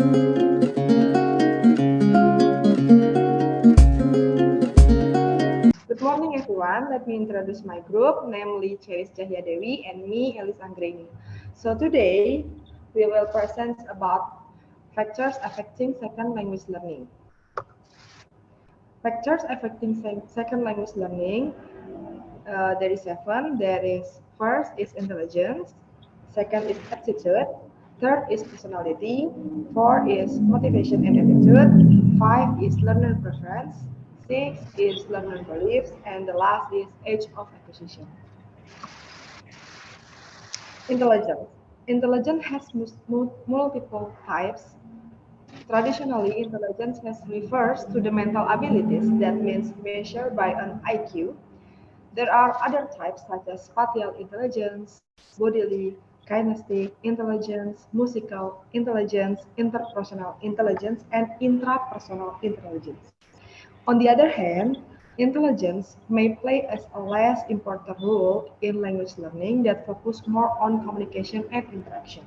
Good morning, everyone. Let me introduce my group, namely Cerys Dewi and me, Elis Anggreni. So today, we will present about factors affecting second language learning. Factors affecting second language learning, there is 7. There is first is intelligence, second is aptitude, third is personality, four is motivation and attitude, five is learner preference, six is learner beliefs, and the last is age of acquisition. Intelligence. Intelligence has multiple types. Traditionally, intelligence has refers to the mental abilities that means measured by an IQ. There are other types such as spatial intelligence, bodily, kinesthetic intelligence, musical intelligence, interpersonal intelligence, and intrapersonal intelligence. On the other hand, intelligence may play as a less important role in language learning that focus more on communication and interaction.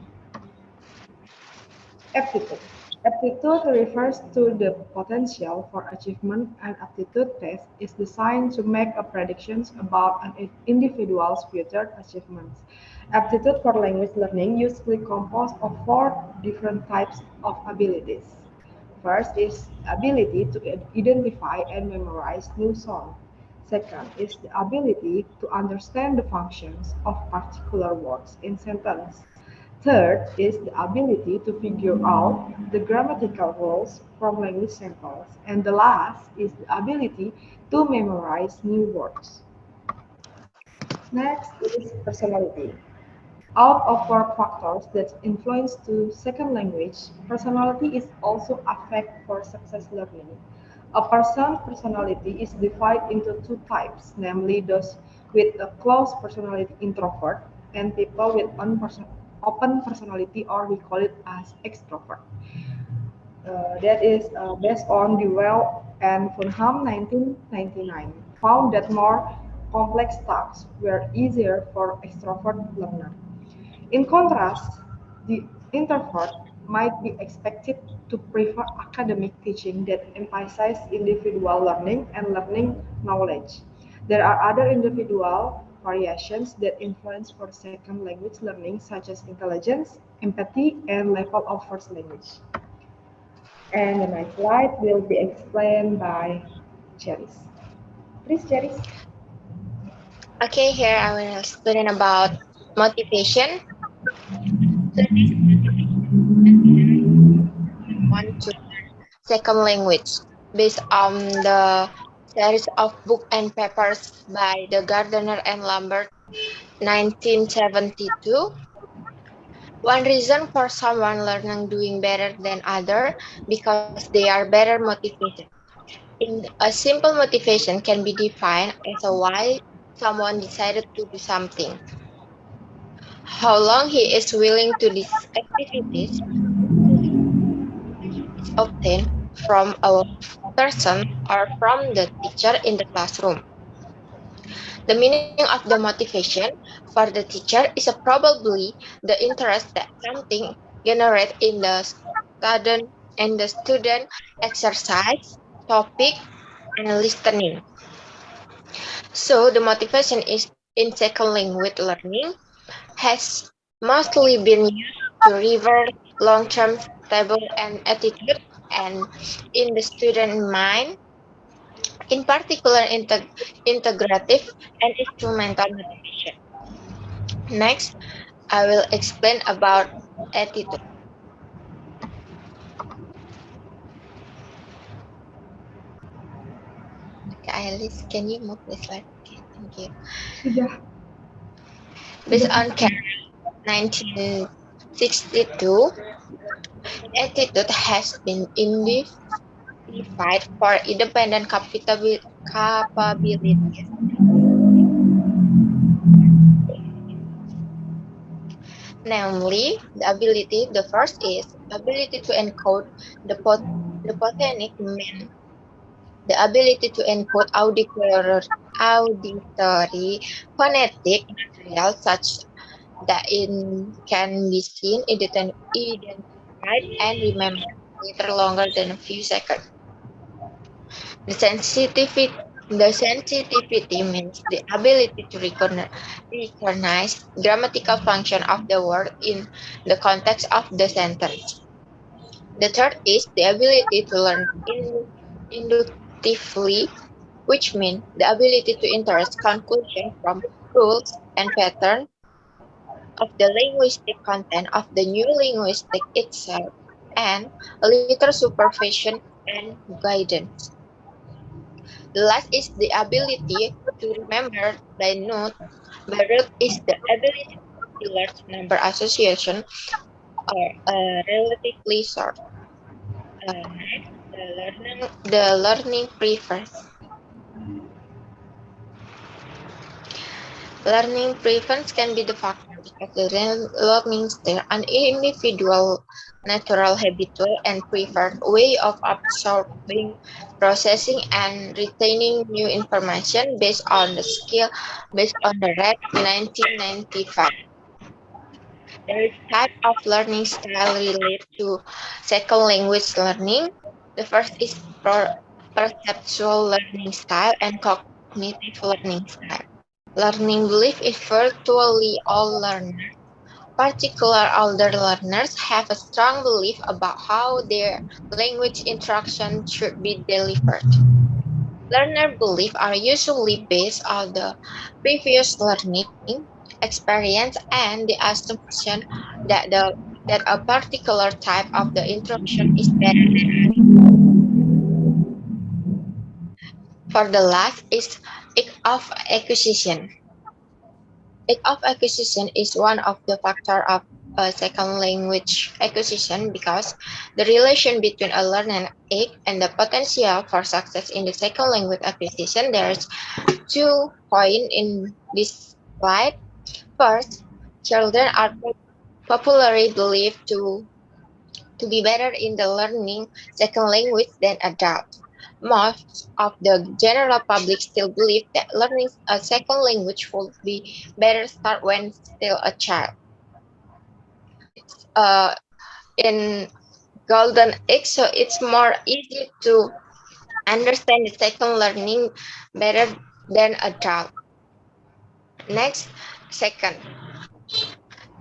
Aptitude. Aptitude refers to the potential for achievement. An aptitude test is designed to make a predictions about an individual's future achievements. Aptitude for language learning usually composed of four different types of abilities. First is ability to identify and memorize new sound. Second is the ability to understand the functions of particular words in sentence. Third is the ability to figure out the grammatical rules from language samples. And the last is the ability to memorize new words. Next is personality. Out of four factors that influence to second language, personality is also affect for success learning. A person's personality is divided into two types, namely those with a closed personality introvert and people with open personality, or we call it as extrovert. That is based on Dewell and Funham 1999, found that more complex tasks were easier for extrovert learners. In contrast, the introvert might be expected to prefer academic teaching that emphasizes individual learning and learning knowledge. There are other individual variations that influence for second language learning, such as intelligence, empathy, and level of first language. And the next slide will be explained by Cerys. Please, Cerys. Okay, here I will explain about motivation. So this want to learn second language based on the series of book and papers by the Gardner and Lambert 1972. One reason for someone learning doing better than other because they are better motivated. A simple motivation can be defined as a why someone decided to do something, how long he is willing to these activities, is obtained from a person or from the teacher in the classroom. The meaning of the motivation for the teacher is probably the interest that something generates in the student exercise, topic, and listening. So the motivation is in second language learning has mostly been used to revert long-term stable and attitude and in the student mind, in particular integrative and instrumental motivation. Next, I will explain about attitude. Okay, Alice, can you move the slide? Okay, thank you. Sudah, Based sudah on bisa. Carol 1962, attitude has been identified for independent capabilities, namely the first is ability to encode the, the photonic mean, the ability to encode auditory phonetic material such that it can be seen, identified, write and remember later longer than a few seconds. The sensitivity, the sensitivity means the ability to recognize grammatical function of the word in the context of the sentence. The third is the ability to learn inductively, which means the ability to interpret conclusion from rules and patterns of the linguistic content of the new linguistic itself, and a little supervision and guidance. The last is the ability to remember by note. By rote is the ability to large number association or relatively short. Next, the learning prefers. Learning preference can be the factor because the learning style an individual natural habitual and preferred way of absorbing, processing, and retaining new information based on the RED 1995. There is type of learning style related to second language learning. The first is perceptual learning style and cognitive learning style. Learning belief is virtually all learners, particularly older learners, have a strong belief about how their language instruction should be delivered. Learner beliefs are usually based on the previous learning experience and the assumption that a particular type of the instruction is better than others. For the last is of acquisition. Of acquisition is one of the factor of a second language acquisition because the relation between a learner and the potential for success in the second language acquisition. There's 2 points in this slide. First, children are popularly believed to be better in the learning second language than adults. Most of the general public still believe that learning a second language would be better start when still a child. Uh, in golden age, so it's more easy to understand the second learning better than adult. Next, second,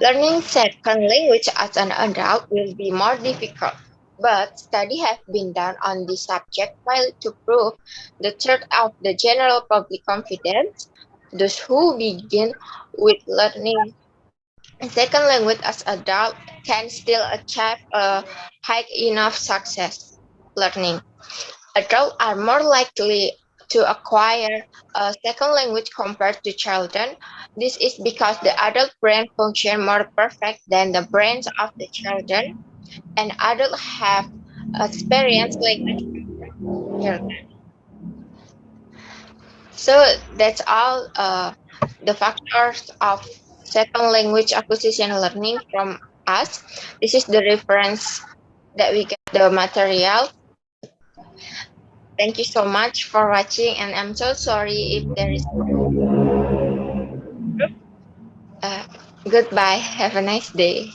learning second language as an adult will be more difficult, but studies have been done on this subject mainly to prove the truth of the general public confidence. Those who begin with learning a second language as adult can still achieve a high enough success learning. Adults are more likely to acquire a second language compared to children. This is because the adult brain functions more perfect than the brains of the children, and adults have experienced language children. So that's all the factors of second language acquisition learning from us. This is the reference that we get the material. Thank you so much for watching, and I'm so sorry if there is uh, goodbye. Have a nice day.